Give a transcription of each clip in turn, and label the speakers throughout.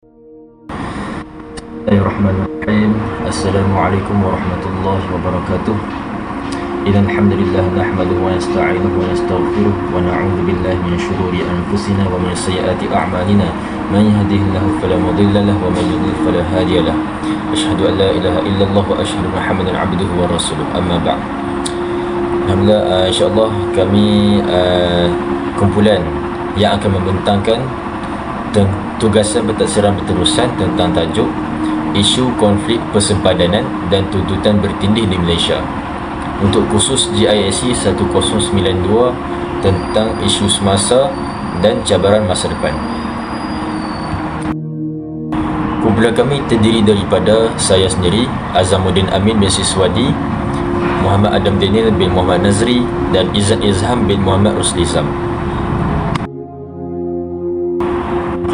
Speaker 1: Bismillahirrahmanirrahim. Assalamualaikum warahmatullahi wabarakatuh. Innal hamdalillah nahmaduhu wa nasta'inuhu wa nastaghfiruh wa na'udzu billahi min shururi anfusina wa min sayyiati a'malina. Man yahdihillahu fala mudilla lahu wa man yudlil fala hadiya lahu. Asyhadu an la ilaha illallah wa asyhadu anna Muhammadan 'abduhu wa rasuluh. Amma ba'd. Alhamdulillah, insya-Allah kami kumpulan yang akan membentangkan tugasan bertaksiran berterusan tentang tajuk isu konflik persempadanan dan tuntutan bertindih di Malaysia untuk khusus GISC 1092 tentang isu semasa dan cabaran masa depan. Kumpulan kami terdiri daripada saya sendiri, Azamuddin Amin bin Siswadi, Muhammad Adam Daniel bin Muhammad Nazri dan Izzat Izham bin Muhammad Rusli Sam.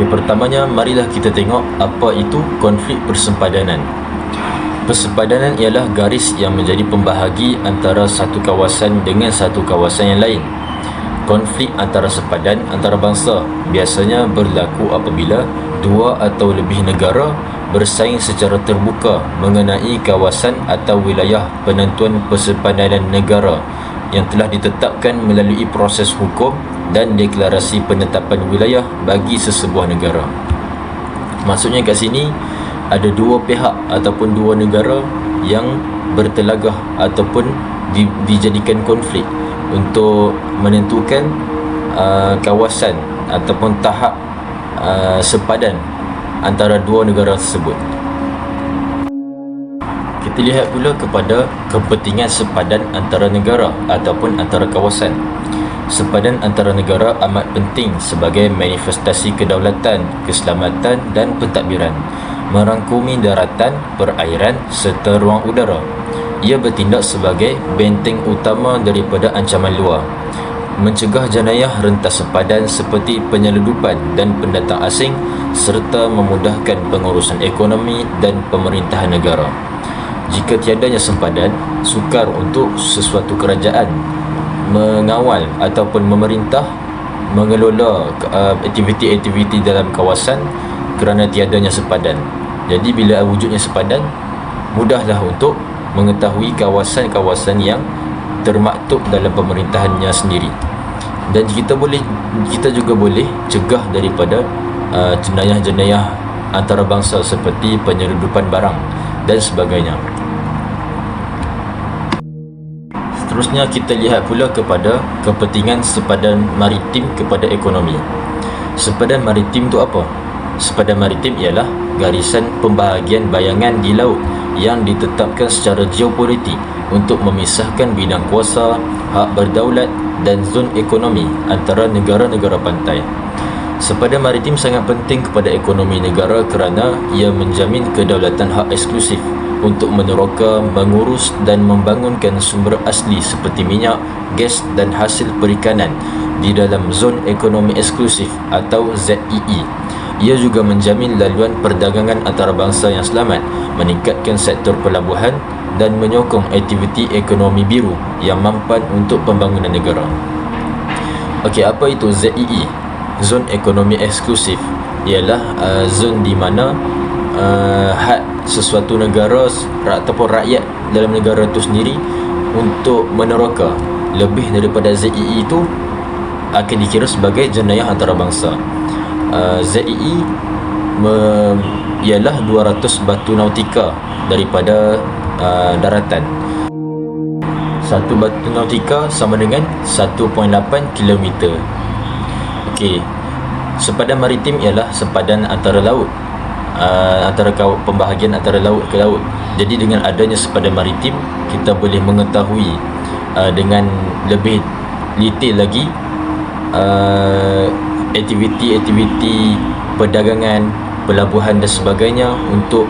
Speaker 1: Pertamanya, marilah kita tengok apa itu konflik persempadanan. Persempadanan ialah garis yang menjadi pembahagi antara satu kawasan dengan satu kawasan yang lain. Konflik antara sepadan antara bangsa biasanya berlaku apabila dua atau lebih negara bersaing secara terbuka mengenai kawasan atau wilayah penentuan persempadanan negara yang telah ditetapkan melalui proses hukum dan deklarasi penetapan wilayah bagi sesebuah negara. Maksudnya kat sini ada dua pihak ataupun dua negara yang bertelagah ataupun dijadikan konflik untuk menentukan kawasan ataupun tahap sepadan antara dua negara tersebut. Kita lihat pula kepada kepentingan sepadan antara negara ataupun antara kawasan. Sepadan antara negara amat penting sebagai manifestasi kedaulatan, keselamatan dan pentadbiran, merangkumi daratan, perairan serta ruang udara. Ia bertindak sebagai benteng utama daripada ancaman luar, mencegah jenayah rentas sepadan seperti penyeludupan dan pendatang asing serta memudahkan pengurusan ekonomi dan pemerintahan negara. Jika tiadanya sempadan, sukar untuk sesuatu kerajaan mengawal ataupun memerintah mengelola aktiviti-aktiviti dalam kawasan kerana tiadanya sepadan. Jadi bila wujudnya sepadan, mudahlah untuk mengetahui kawasan-kawasan yang termaktub dalam pemerintahannya sendiri. Dan kita juga boleh cegah daripada jenayah-jenayah antarabangsa seperti penyeludupan barang dan sebagainya. Seterusnya kita lihat pula kepada kepentingan sepadan maritim kepada ekonomi. Sepadan maritim itu apa? Sepadan maritim ialah garisan pembahagian bayangan di laut yang ditetapkan secara geopolitik untuk memisahkan bidang kuasa, hak berdaulat dan zon ekonomi antara negara-negara pantai. Sepadan maritim sangat penting kepada ekonomi negara kerana ia menjamin kedaulatan hak eksklusif untuk meneroka, mengurus dan membangunkan sumber asli seperti minyak, gas dan hasil perikanan di dalam zon ekonomi eksklusif atau ZEE. Ia juga menjamin laluan perdagangan antarabangsa yang selamat, meningkatkan sektor pelabuhan dan menyokong aktiviti ekonomi biru yang mampan untuk pembangunan negara. Okey, apa itu ZEE? Zon ekonomi eksklusif ialah zon di mana hak sesuatu negara ataupun rakyat dalam negara itu sendiri untuk meneroka lebih daripada ZEE itu akan dikira sebagai jenayah antarabangsa. ZEE ialah 200 batu nautika daripada daratan. Satu batu nautika sama dengan 1.8 km. Okey, sepadan maritim ialah sepadan antara laut, antara pembahagian antara laut ke laut. Jadi dengan adanya sepadan maritim, kita boleh mengetahui dengan lebih detail lagi aktiviti-aktiviti perdagangan, pelabuhan dan sebagainya untuk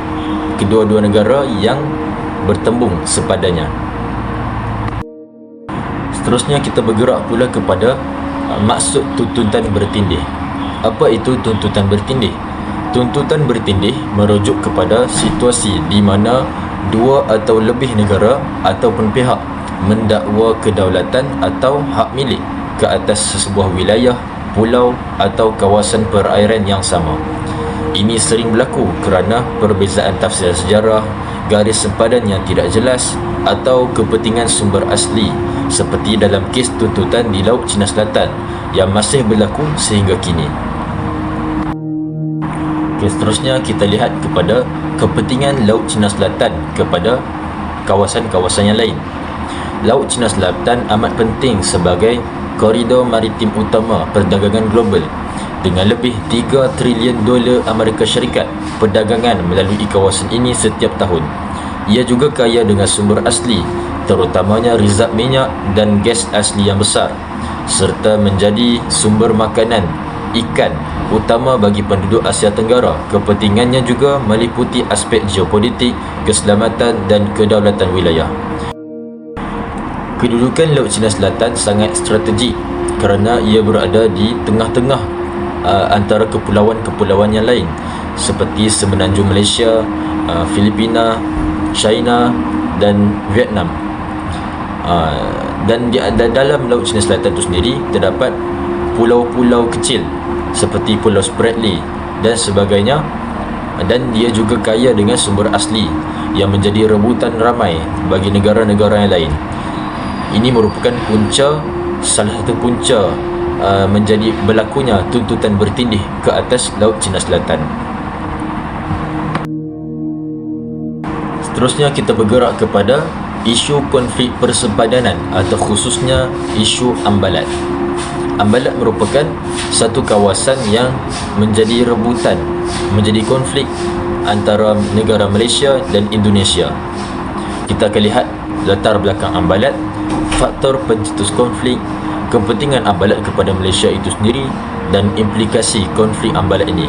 Speaker 1: kedua-dua negara yang bertembung sepadannya. Seterusnya kita bergerak pula kepada maksud tuntutan bertindih. Apa itu tuntutan bertindih? Tuntutan bertindih merujuk kepada situasi di mana dua atau lebih negara ataupun pihak mendakwa kedaulatan atau hak milik ke atas sesebuah wilayah, pulau atau kawasan perairan yang sama. Ini sering berlaku kerana perbezaan tafsir sejarah, garis sempadan yang tidak jelas atau kepentingan sumber asli, seperti dalam kes tuntutan di Laut Cina Selatan yang masih berlaku sehingga kini. Seterusnya kita lihat kepada kepentingan Laut Cina Selatan kepada kawasan-kawasan yang lain. Laut Cina Selatan amat penting sebagai koridor maritim utama perdagangan global dengan lebih 3 triliun dolar Amerika Syarikat perdagangan melalui kawasan ini setiap tahun. Ia juga kaya dengan sumber asli, terutamanya rizab minyak dan gas asli yang besar, serta menjadi sumber makanan ikan utama bagi penduduk Asia Tenggara. Kepentingannya juga meliputi aspek geopolitik, keselamatan dan kedaulatan wilayah. Kedudukan Laut Cina Selatan sangat strategik kerana ia berada di tengah-tengah antara kepulauan-kepulauan yang lain seperti Semenanjung Malaysia, Filipina, China dan Vietnam. Dan di dalam Laut Cina Selatan itu sendiri terdapat pulau-pulau kecil seperti Pulau Spratly dan sebagainya, dan dia juga kaya dengan sumber asli yang menjadi rebutan ramai bagi negara-negara yang lain. Ini merupakan salah satu punca menjadi berlakunya tuntutan bertindih ke atas Laut Cina Selatan. Seterusnya kita bergerak kepada isu konflik persempadanan atau khususnya isu Ambalat. Ambalat merupakan satu kawasan yang menjadi rebutan, menjadi konflik antara negara Malaysia dan Indonesia. Kita akan lihat latar belakang Ambalat, faktor pencetus konflik, kepentingan Ambalat kepada Malaysia itu sendiri dan implikasi konflik Ambalat ini.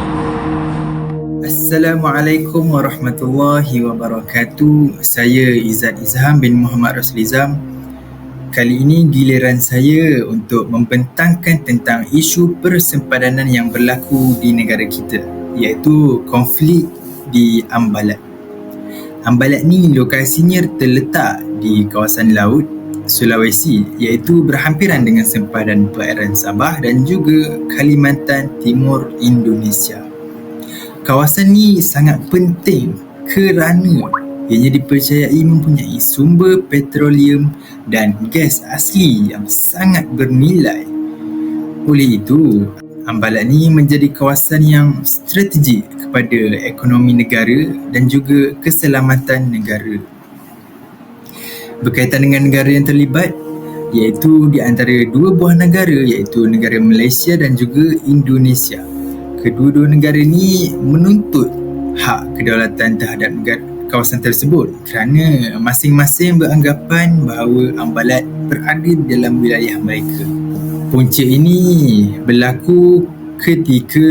Speaker 2: Assalamualaikum warahmatullahi wabarakatuh. Saya Izzat Izham bin Muhammad Rasulizam. Kali ini giliran saya untuk membentangkan tentang isu persempadanan yang berlaku di negara kita, iaitu konflik di Ambalat. Ambalat ni lokasinya terletak di kawasan laut Sulawesi, iaitu berhampiran dengan sempadan perairan Sabah dan juga Kalimantan Timur Indonesia. Kawasan ni sangat penting kerana ianya dipercayai mempunyai sumber petroleum dan gas asli yang sangat bernilai. Oleh itu, Ambalat ni menjadi kawasan yang strategik kepada ekonomi negara dan juga keselamatan negara. Berkaitan dengan negara yang terlibat, iaitu di antara dua buah negara, iaitu negara Malaysia dan juga Indonesia. Kedua-dua negara ni menuntut hak kedaulatan terhadap kawasan tersebut kerana masing-masing beranggapan bahawa Ambalat berada dalam wilayah mereka. Punca ini berlaku ketika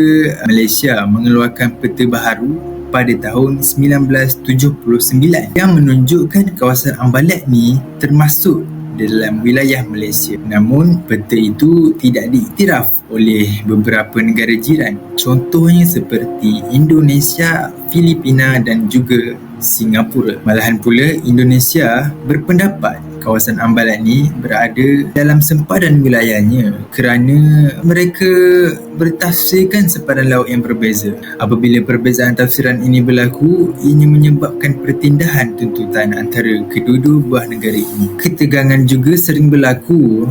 Speaker 2: Malaysia mengeluarkan peta baharu pada tahun 1979 yang menunjukkan kawasan Ambalat ni termasuk dalam wilayah Malaysia. Namun peta itu tidak diiktiraf oleh beberapa negara jiran, contohnya seperti Indonesia, Filipina dan juga Singapura. Malahan pula Indonesia berpendapat kawasan Ambalat ni berada dalam sempadan wilayahnya kerana mereka bertafsirkan sempadan laut yang berbeza. Apabila perbezaan tafsiran ini berlaku, ianya menyebabkan pertindahan tuntutan antara kedua-dua buah negara ini. Ketegangan juga sering berlaku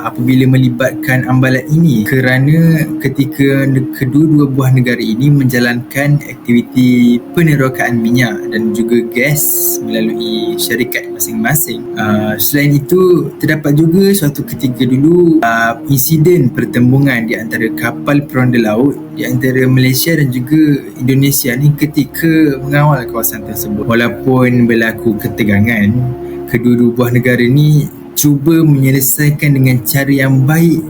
Speaker 2: apabila melibatkan Ambalat ini kerana ketika kedua-dua buah negara ini menjalankan aktiviti penerokaan minyak dan juga gas melalui syarikat masing-masing. Selain itu, terdapat juga suatu ketika dulu insiden pertembungan di antara kapal peronda laut di antara Malaysia dan juga Indonesia ni ketika mengawal kawasan tersebut. Walaupun berlaku ketegangan, kedua-dua buah negara ni cuba menyelesaikan dengan cara yang baik,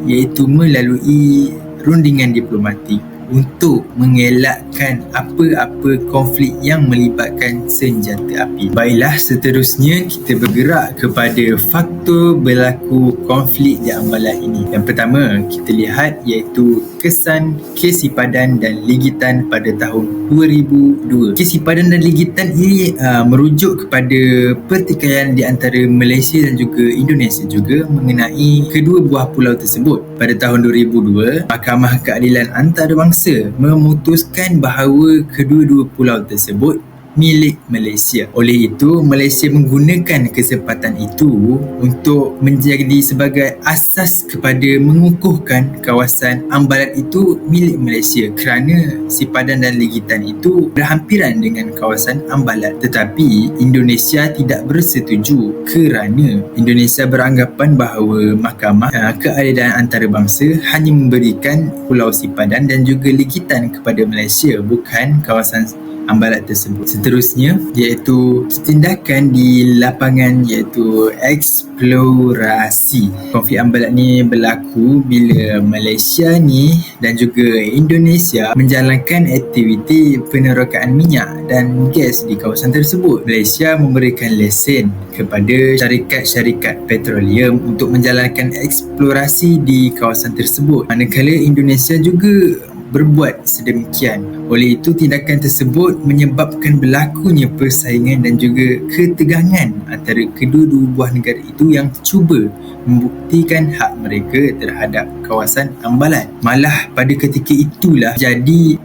Speaker 2: iaitu melalui rundingan diplomatik untuk mengelakkan apa-apa konflik yang melibatkan senjata api. Baiklah, seterusnya kita bergerak kepada faktor berlaku konflik di Ambalat ini. Yang pertama kita lihat iaitu kesan Kes Sipadan dan Ligitan pada tahun 2002. Kes Sipadan dan Ligitan ini merujuk kepada pertikaian di antara Malaysia dan juga Indonesia juga mengenai kedua buah pulau tersebut. Pada tahun 2002, Mahkamah Keadilan Antarabangsa memutuskan bahawa kedua-dua pulau tersebut milik Malaysia. Oleh itu, Malaysia menggunakan kesempatan itu untuk menjadi sebagai asas kepada mengukuhkan kawasan Ambalat itu milik Malaysia kerana Sipadan dan Ligitan itu berhampiran dengan kawasan Ambalat. Tetapi Indonesia tidak bersetuju kerana Indonesia beranggapan bahawa Mahkamah Keadilan Antarabangsa hanya memberikan Pulau Sipadan dan juga Ligitan kepada Malaysia, bukan kawasan Ambalat tersebut. Seterusnya iaitu tindakan di lapangan iaitu eksplorasi. Konflik Ambalat ni berlaku bila Malaysia ni dan juga Indonesia menjalankan aktiviti penerokaan minyak dan gas di kawasan tersebut. Malaysia memberikan lesen kepada syarikat-syarikat petroleum untuk menjalankan eksplorasi di kawasan tersebut, manakala Indonesia juga berbuat sedemikian. Oleh itu, tindakan tersebut menyebabkan berlakunya persaingan dan juga ketegangan antara kedua-dua buah negara itu yang cuba membuktikan hak mereka terhadap kawasan Ambalat. Malah pada ketika itulah jadi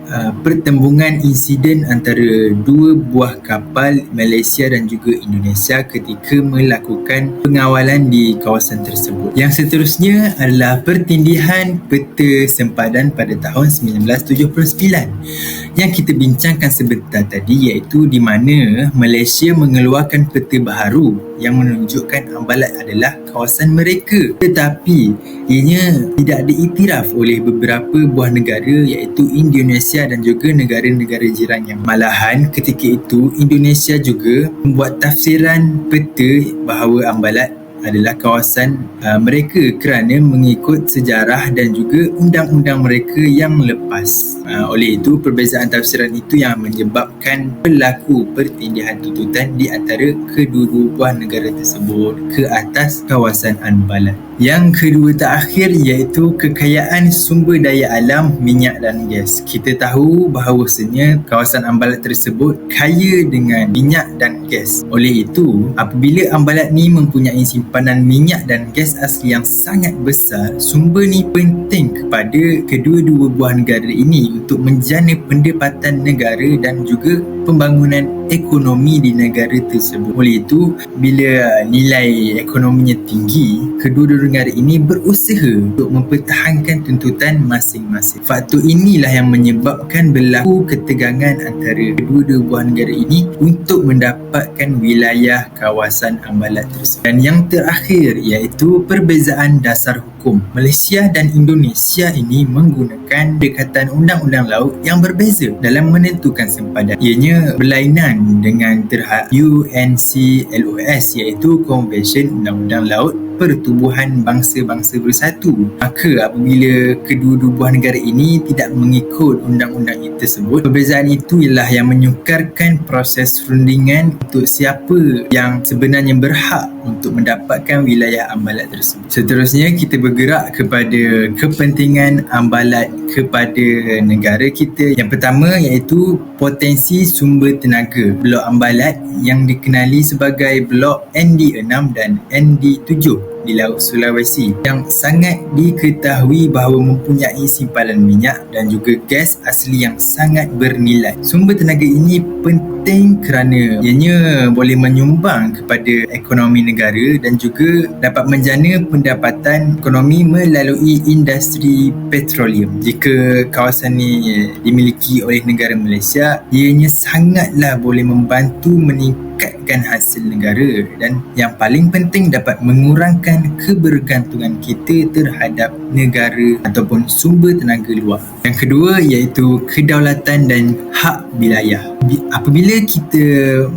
Speaker 2: pertembungan insiden antara dua buah kapal Malaysia dan juga Indonesia ketika melakukan pengawalan di kawasan tersebut. Yang seterusnya adalah pertindihan peta sempadan pada tahun 1979 yang kita bincangkan sebentar tadi, iaitu di mana Malaysia mengeluarkan peta baharu yang menunjukkan Ambalat adalah kawasan mereka, tetapi ianya tidak diiktiraf oleh beberapa buah negara iaitu Indonesia dan juga negara-negara jirannya. Malahan ketika itu Indonesia juga membuat tafsiran peta bahawa Ambalat adalah kawasan mereka kerana mengikut sejarah dan juga undang-undang mereka yang lepas. Oleh itu, perbezaan tafsiran itu yang menyebabkan berlaku pertindihan tuntutan di antara kedua-dua buah negara tersebut ke atas kawasan Ambalat. Yang kedua terakhir iaitu kekayaan sumber daya alam minyak dan gas. Kita tahu bahawasanya kawasan Ambalat tersebut kaya dengan minyak dan gas. Oleh itu, apabila Ambalat ni mempunyai simpanan minyak dan gas asli yang sangat besar, sumber ni penting kepada kedua-dua buah negara ini untuk menjana pendapatan negara dan juga pembangunan ekonomi di negara tersebut. Oleh itu, bila nilai ekonominya tinggi, kedua-dua negara ini berusaha untuk mempertahankan tuntutan masing-masing. Faktor inilah yang menyebabkan berlaku ketegangan antara kedua-dua buah negara ini untuk mendapatkan wilayah kawasan Ambalat tersebut. Dan yang terakhir iaitu perbezaan dasar hukum. Malaysia dan Indonesia ini menggunakan pendekatan undang-undang laut yang berbeza dalam menentukan sempadan. Ianya berlainan dengan terhad UNCLOS iaitu Konvensyen Undang-Undang Laut Pertubuhan Bangsa-Bangsa Bersatu. Maka apabila kedua-dua buah negara ini tidak mengikut undang-undang tersebut, perbezaan itu ialah yang menyukarkan proses perundingan untuk siapa yang sebenarnya berhak untuk mendapatkan wilayah Ambalat tersebut. Seterusnya, kita bergerak kepada kepentingan Ambalat kepada negara kita. Yang pertama iaitu potensi sumber tenaga. Blok Ambalat yang dikenali sebagai Blok ND6 dan ND7 di Laut Sulawesi yang sangat diketahui bahawa mempunyai simpanan minyak dan juga gas asli yang sangat bernilai. Sumber tenaga ini penting kerana ianya boleh menyumbang kepada ekonomi negara dan juga dapat menjana pendapatan ekonomi melalui industri petroleum. Jika kawasan ini dimiliki oleh negara Malaysia, ianya sangatlah boleh membantu meningkatkan hasil negara dan yang paling penting dapat mengurangkan kebergantungan kita terhadap negara ataupun sumber tenaga luar. Yang kedua iaitu kedaulatan dan hak wilayah. Apabila kita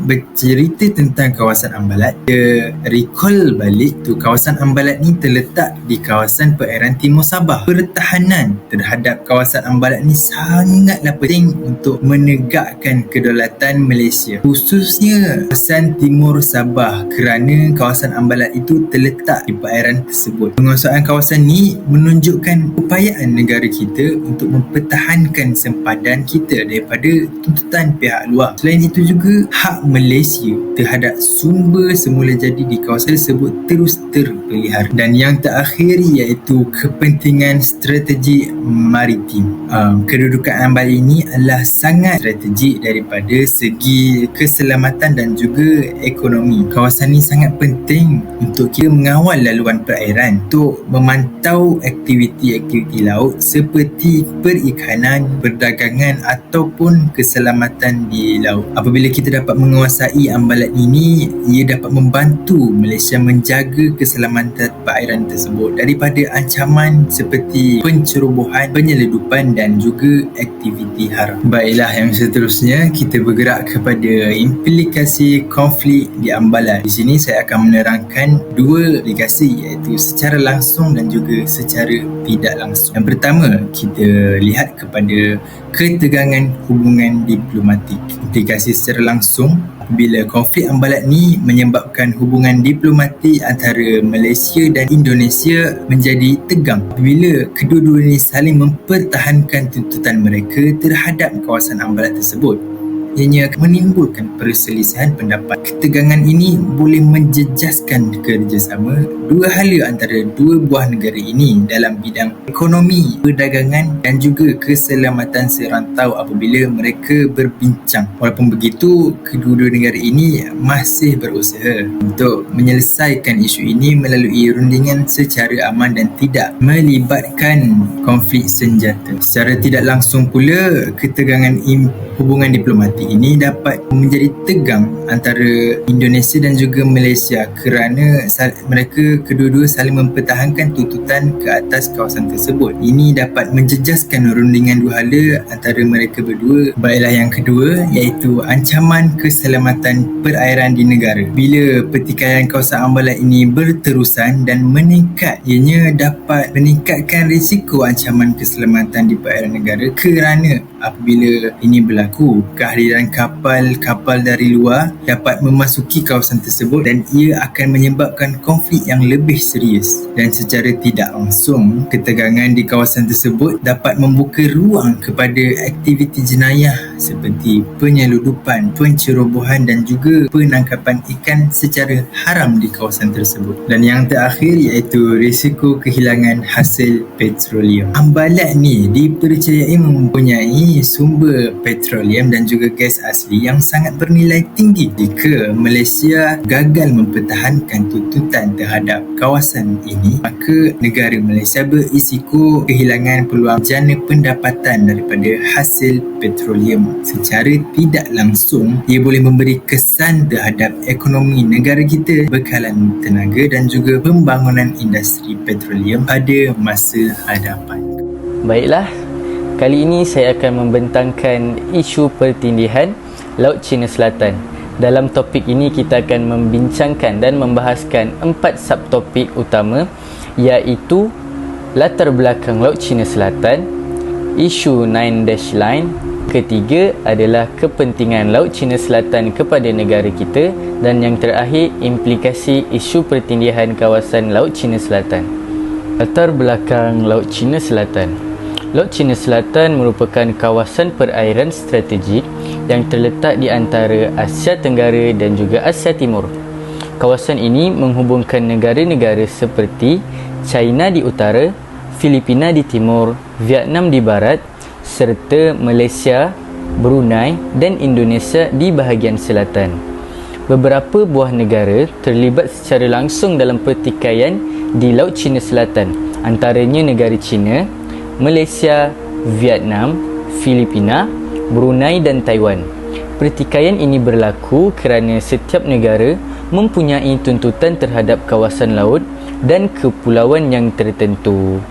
Speaker 2: bercerita tentang kawasan Ambalat, kita recall balik tu kawasan Ambalat ni terletak di kawasan perairan Timur Sabah. Pertahanan terhadap kawasan Ambalat ni sangatlah penting untuk menegakkan kedaulatan Malaysia, khususnya kawasan Timur Sabah, kerana kawasan Ambalat itu terletak di perairan tersebut. Penguasaan kawasan ni menunjukkan upayaan negara kita untuk mempertahankan sempadan kita daripada tuntutan pihak luar. Selain itu juga, hak Malaysia terhadap sumber semula jadi di kawasan tersebut terus terpelihara. Dan yang terakhir iaitu kepentingan strategi maritim. Kedudukan Ambalat ini adalah sangat strategik daripada segi keselamatan dan juga ekonomi. Kawasan ini sangat penting untuk kita mengawal laluan perairan, untuk memantau aktiviti-aktiviti laut seperti perikanan, perdagangan ataupun keselamatan di laut. Apabila kita dapat menguasai Ambalat ini, ia dapat membantu Malaysia menjaga keselamatan perairan tersebut daripada ancaman seperti pencerobohan, penyelundupan dan juga aktiviti haram. Baiklah, yang seterusnya kita bergerak kepada implikasi konflik di Ambalat. Di sini saya akan menerangkan dua implikasi, iaitu secara langsung dan juga secara tidak langsung. Yang pertama, kita lihat kepada ketegangan hubungan diplomatik. Implikasi secara langsung, bila konflik Ambalat ni menyebabkan hubungan diplomatik antara Malaysia dan Indonesia menjadi tegang bila kedua-dua ini saling mempertahankan tuntutan mereka terhadap kawasan Ambalat tersebut. Ianya menimbulkan perselisihan pendapat. Ketegangan ini boleh menjejaskan kerjasama dua hala antara dua buah negara ini dalam bidang ekonomi, perdagangan dan juga keselamatan serantau apabila mereka berbincang. Walaupun begitu, kedua-dua negara ini masih berusaha untuk menyelesaikan isu ini melalui rundingan secara aman dan tidak melibatkan konflik senjata. Secara tidak langsung pula, ketegangan hubungan diplomatik ini dapat menjadi tegang antara Indonesia dan juga Malaysia kerana mereka kedua-dua saling mempertahankan tuntutan ke atas kawasan tersebut. Ini dapat menjejaskan rundingan dua hala antara mereka berdua. Baiklah, yang kedua iaitu ancaman keselamatan perairan di negara. Bila pertikaian kawasan Ambalat ini berterusan dan meningkat, ianya dapat meningkatkan risiko ancaman keselamatan di perairan negara kerana apabila ini berlaku, kehadiran kapal-kapal dari luar dapat memasuki kawasan tersebut dan ia akan menyebabkan konflik yang lebih serius. Dan secara tidak langsung, ketegangan di kawasan tersebut dapat membuka ruang kepada aktiviti jenayah seperti penyelundupan, pencerobohan dan juga penangkapan ikan secara haram di kawasan tersebut. Dan yang terakhir iaitu risiko kehilangan hasil petroleum. Ambalat ni dipercayai mempunyai sumber petroleum dan juga gas asli yang sangat bernilai tinggi. Jika Malaysia gagal mempertahankan tuntutan terhadap kawasan ini, maka negara Malaysia berisiko kehilangan peluang jana pendapatan daripada hasil petroleum. Secara tidak langsung, ia boleh memberi kesan terhadap ekonomi negara kita, bekalan tenaga dan juga pembangunan industri petroleum pada masa hadapan.
Speaker 3: Baiklah, kali ini saya akan membentangkan isu pertindihan Laut Cina Selatan. Dalam topik ini kita akan membincangkan dan membahaskan 4 subtopik utama, iaitu latar belakang Laut Cina Selatan, isu Nine Dash Line, ketiga adalah kepentingan Laut Cina Selatan kepada negara kita, dan yang terakhir implikasi isu pertindihan kawasan Laut Cina Selatan. Latar belakang Laut Cina Selatan. Laut Cina Selatan merupakan kawasan perairan strategik yang terletak di antara Asia Tenggara dan juga Asia Timur. Kawasan ini menghubungkan negara-negara seperti China di utara, Filipina di timur, Vietnam di barat, serta Malaysia, Brunei dan Indonesia di bahagian selatan. Beberapa buah negara terlibat secara langsung dalam pertikaian di Laut Cina Selatan, antaranya negara China, Malaysia, Vietnam, Filipina, Brunei dan Taiwan. Pertikaian ini berlaku kerana setiap negara mempunyai tuntutan terhadap kawasan laut dan kepulauan yang tertentu.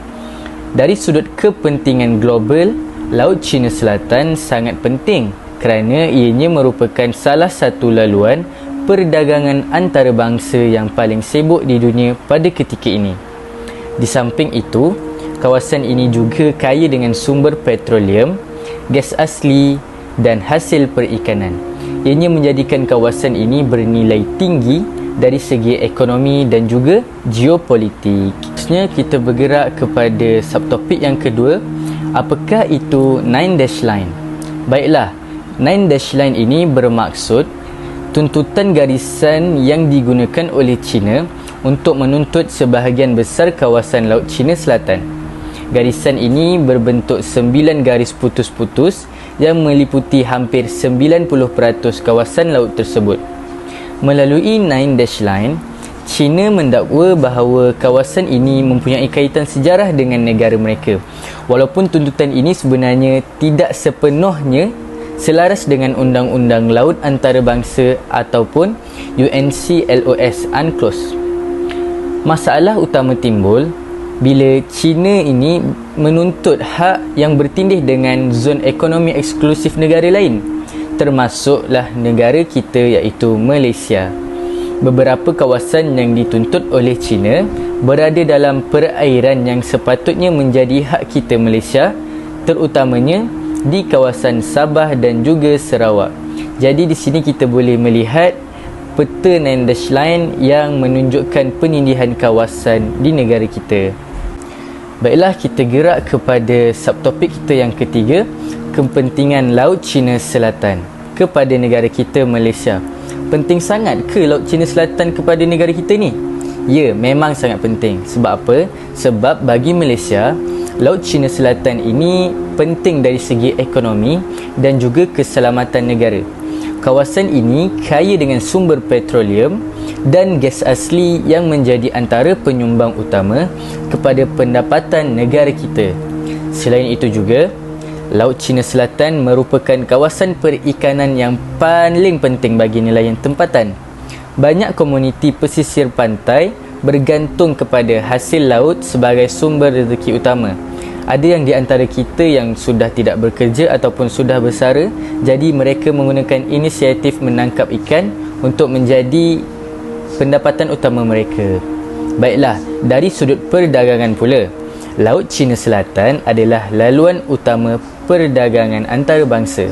Speaker 3: Dari sudut kepentingan global, Laut Cina Selatan sangat penting kerana ianya merupakan salah satu laluan perdagangan antarabangsa yang paling sibuk di dunia pada ketika ini. Di samping itu, kawasan ini juga kaya dengan sumber petroleum, gas asli dan hasil perikanan. Ianya menjadikan kawasan ini bernilai tinggi dari segi ekonomi dan juga geopolitik. Seterusnya kita bergerak kepada subtopik yang kedua. Apakah itu Nine Dash Line? Baiklah, Nine Dash Line ini bermaksud tuntutan garisan yang digunakan oleh China untuk menuntut sebahagian besar kawasan Laut China Selatan. Garisan ini berbentuk 9 garis putus-putus yang meliputi hampir 90% kawasan laut tersebut. Melalui Nine Dash Line, China mendakwa bahawa kawasan ini mempunyai kaitan sejarah dengan negara mereka, walaupun tuntutan ini sebenarnya tidak sepenuhnya selaras dengan Undang-Undang Laut Antarabangsa ataupun UNCLOS UNCLOS. Masalah utama timbul bila China ini menuntut hak yang bertindih dengan zon ekonomi eksklusif negara lain, termasuklah negara kita iaitu Malaysia. Beberapa kawasan yang dituntut oleh China berada dalam perairan yang sepatutnya menjadi hak kita Malaysia, terutamanya di kawasan Sabah dan juga Sarawak. Jadi di sini kita boleh melihat peta Nine Dash Line yang menunjukkan penindihan kawasan di negara kita. Baiklah, kita gerak kepada subtopik kita yang ketiga, kepentingan Laut China Selatan kepada negara kita Malaysia. Penting sangat ke Laut China Selatan kepada negara kita ni? Ya, memang sangat penting. Sebab apa? Sebab bagi Malaysia, Laut China Selatan ini penting dari segi ekonomi dan juga keselamatan negara. Kawasan ini kaya dengan sumber petroleum dan gas asli yang menjadi antara penyumbang utama kepada pendapatan negara kita. Selain itu juga, Laut China Selatan merupakan kawasan perikanan yang paling penting bagi nelayan tempatan. Banyak komuniti pesisir pantai bergantung kepada hasil laut sebagai sumber rezeki utama. Ada yang di antara kita yang sudah tidak bekerja ataupun sudah bersara, jadi mereka menggunakan inisiatif menangkap ikan untuk menjadi pendapatan utama mereka. Baiklah, dari sudut perdagangan pula, Laut China Selatan adalah laluan utama perdagangan antarabangsa.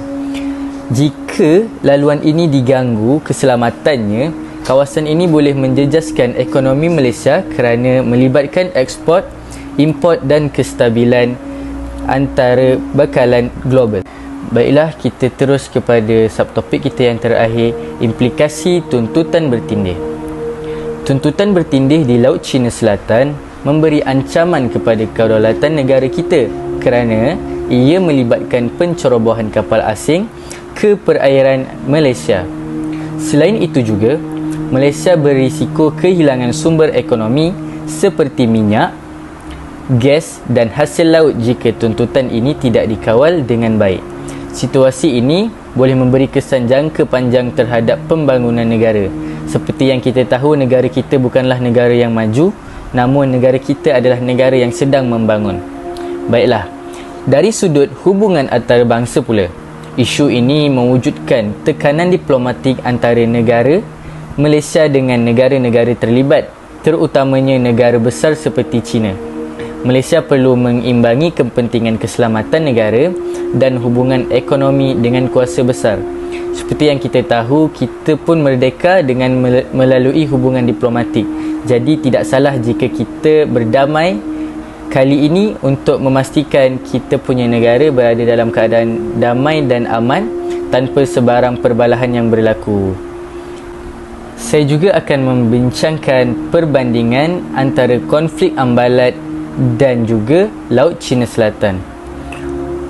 Speaker 3: Jika laluan ini diganggu keselamatannya, kawasan ini boleh menjejaskan ekonomi Malaysia kerana melibatkan ekspor, import dan kestabilan antara bekalan global. Baiklah, kita terus kepada subtopik kita yang terakhir, implikasi tuntutan bertindih. Tuntutan bertindih di Laut China Selatan memberi ancaman kepada kedaulatan negara kita kerana ia melibatkan pencerobohan kapal asing ke perairan Malaysia. Selain itu juga, Malaysia berisiko kehilangan sumber ekonomi seperti minyak, gas dan hasil laut jika tuntutan ini tidak dikawal dengan baik. Situasi ini boleh memberi kesan jangka panjang terhadap pembangunan negara. Seperti yang kita tahu, negara kita bukanlah negara yang maju, namun negara kita adalah negara yang sedang membangun. Baiklah, dari sudut hubungan antarabangsa pula, isu ini mewujudkan tekanan diplomatik antara negara Malaysia dengan negara-negara terlibat, terutamanya negara besar seperti China. Malaysia perlu mengimbangi kepentingan keselamatan negara dan hubungan ekonomi dengan kuasa besar. Seperti yang kita tahu, kita pun merdeka dengan melalui hubungan diplomatik. Jadi tidak salah jika kita berdamai kali ini untuk memastikan kita punya negara berada dalam keadaan damai dan aman tanpa sebarang perbalahan yang berlaku. Saya juga akan membincangkan perbandingan antara konflik Ambalat dan juga Laut China Selatan.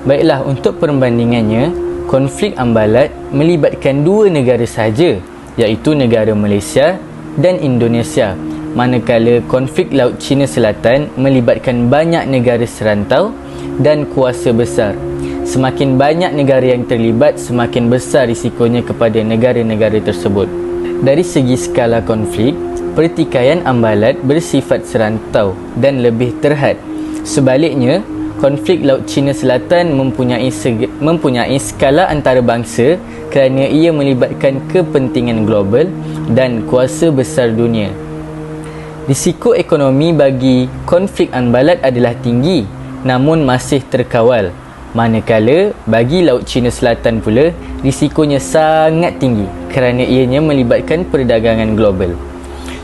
Speaker 3: Baiklah, untuk perbandingannya, konflik Ambalat melibatkan dua negara sahaja, iaitu negara Malaysia dan Indonesia. Manakala konflik Laut China Selatan melibatkan banyak negara serantau dan kuasa besar. Semakin banyak negara yang terlibat, semakin besar risikonya kepada negara-negara tersebut. Dari segi skala konflik, pertikaian Ambalat bersifat serantau dan lebih terhad. Sebaliknya, konflik Laut China Selatan mempunyai mempunyai skala antarabangsa kerana ia melibatkan kepentingan global dan kuasa besar dunia. Risiko ekonomi bagi konflik anbalat adalah tinggi namun masih terkawal. Manakala bagi Laut Cina Selatan pula risikonya sangat tinggi kerana ianya melibatkan perdagangan global,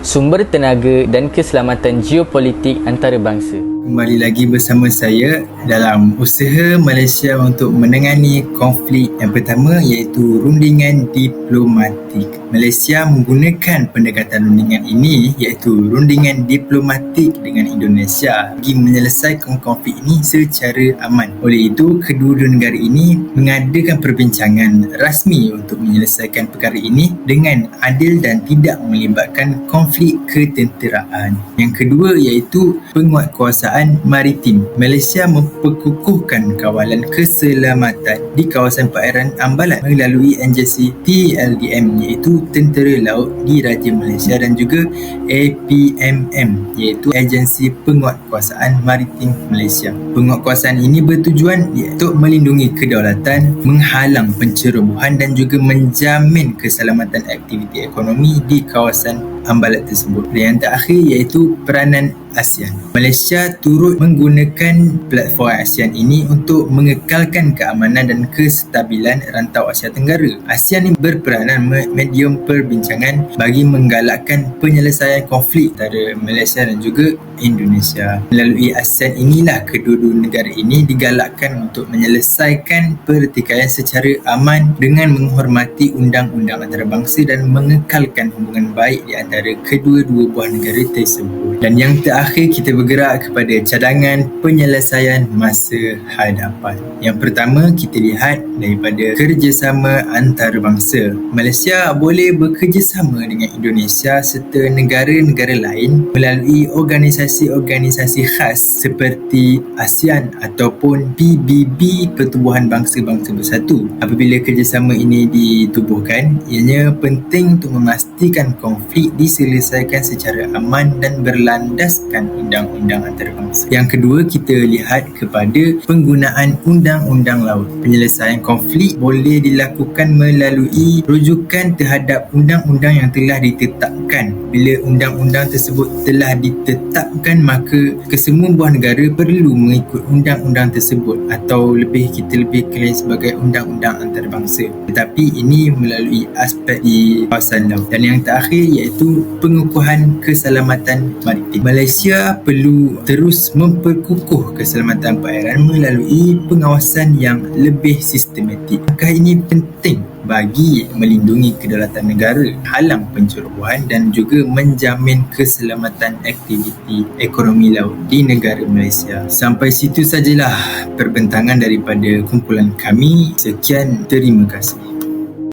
Speaker 3: sumber tenaga dan keselamatan geopolitik antarabangsa.
Speaker 2: Kembali lagi bersama saya dalam usaha Malaysia untuk menangani konflik yang pertama, iaitu rundingan diplomatik. Malaysia menggunakan pendekatan rundingan ini, iaitu rundingan diplomatik dengan Indonesia, bagi menyelesaikan konflik ini secara aman. Oleh itu, kedua-dua negara ini mengadakan perbincangan rasmi untuk menyelesaikan perkara ini dengan adil dan tidak melibatkan konflik ketenteraan. Yang kedua iaitu penguatkuasaan maritim. Malaysia memperkukuhkan kawalan keselamatan di kawasan perairan Ambalat melalui agensi TLDM, iaitu Tentera Laut Diraja Malaysia, dan juga APMM, iaitu Agensi Penguatkuasaan Maritim Malaysia. Penguatkuasaan ini bertujuan untuk melindungi kedaulatan, menghalang pencerobohan dan juga menjamin keselamatan aktiviti ekonomi di kawasan Ambalat tersebut. Dan yang terakhir iaitu peranan ASEAN. Malaysia turut menggunakan platform ASEAN ini untuk mengekalkan keamanan dan kestabilan rantau Asia Tenggara. ASEAN ini berperanan medium perbincangan bagi menggalakkan penyelesaian konflik antara Malaysia dan juga Indonesia. Melalui ASEAN inilah kedua-dua negara ini digalakkan untuk menyelesaikan pertikaian secara aman dengan menghormati undang-undang antarabangsa dan mengekalkan hubungan baik di antara kedua-dua buah negara tersebut. Dan yang terakhir, kita bergerak kepada cadangan penyelesaian masa hadapan. Yang pertama, kita lihat daripada kerjasama antarabangsa. Malaysia boleh bekerjasama dengan Indonesia serta negara-negara lain melalui organisasi-organisasi khas seperti ASEAN ataupun PBB, Pertubuhan Bangsa-Bangsa Bersatu. Apabila kerjasama ini ditubuhkan, ianya penting untuk memastikan konflik diselesaikan secara aman dan berlandaskan undang-undang antarabangsa. Yang kedua, kita lihat kepada penggunaan undang-undang laut. Penyelesaian konflik boleh dilakukan melalui rujukan terhadap undang-undang yang telah ditetapkan. Bila undang-undang tersebut telah ditetapkan, maka kesemua buah negara perlu mengikut undang-undang tersebut, atau kita lebih kenal sebagai undang-undang antarabangsa. Tetapi ini melalui aspek di kawasan laut. Dan yang terakhir iaitu pengukuhan keselamatan maritim. Malaysia perlu terus memperkukuh keselamatan perairan melalui pengawasan yang lebih sistematik. Langkah ini penting bagi melindungi kedaulatan negara, halang pencerobohan dan juga menjamin keselamatan aktiviti ekonomi laut di negara Malaysia. Sampai situ sajalah perbincangan daripada kumpulan kami. Sekian, terima kasih.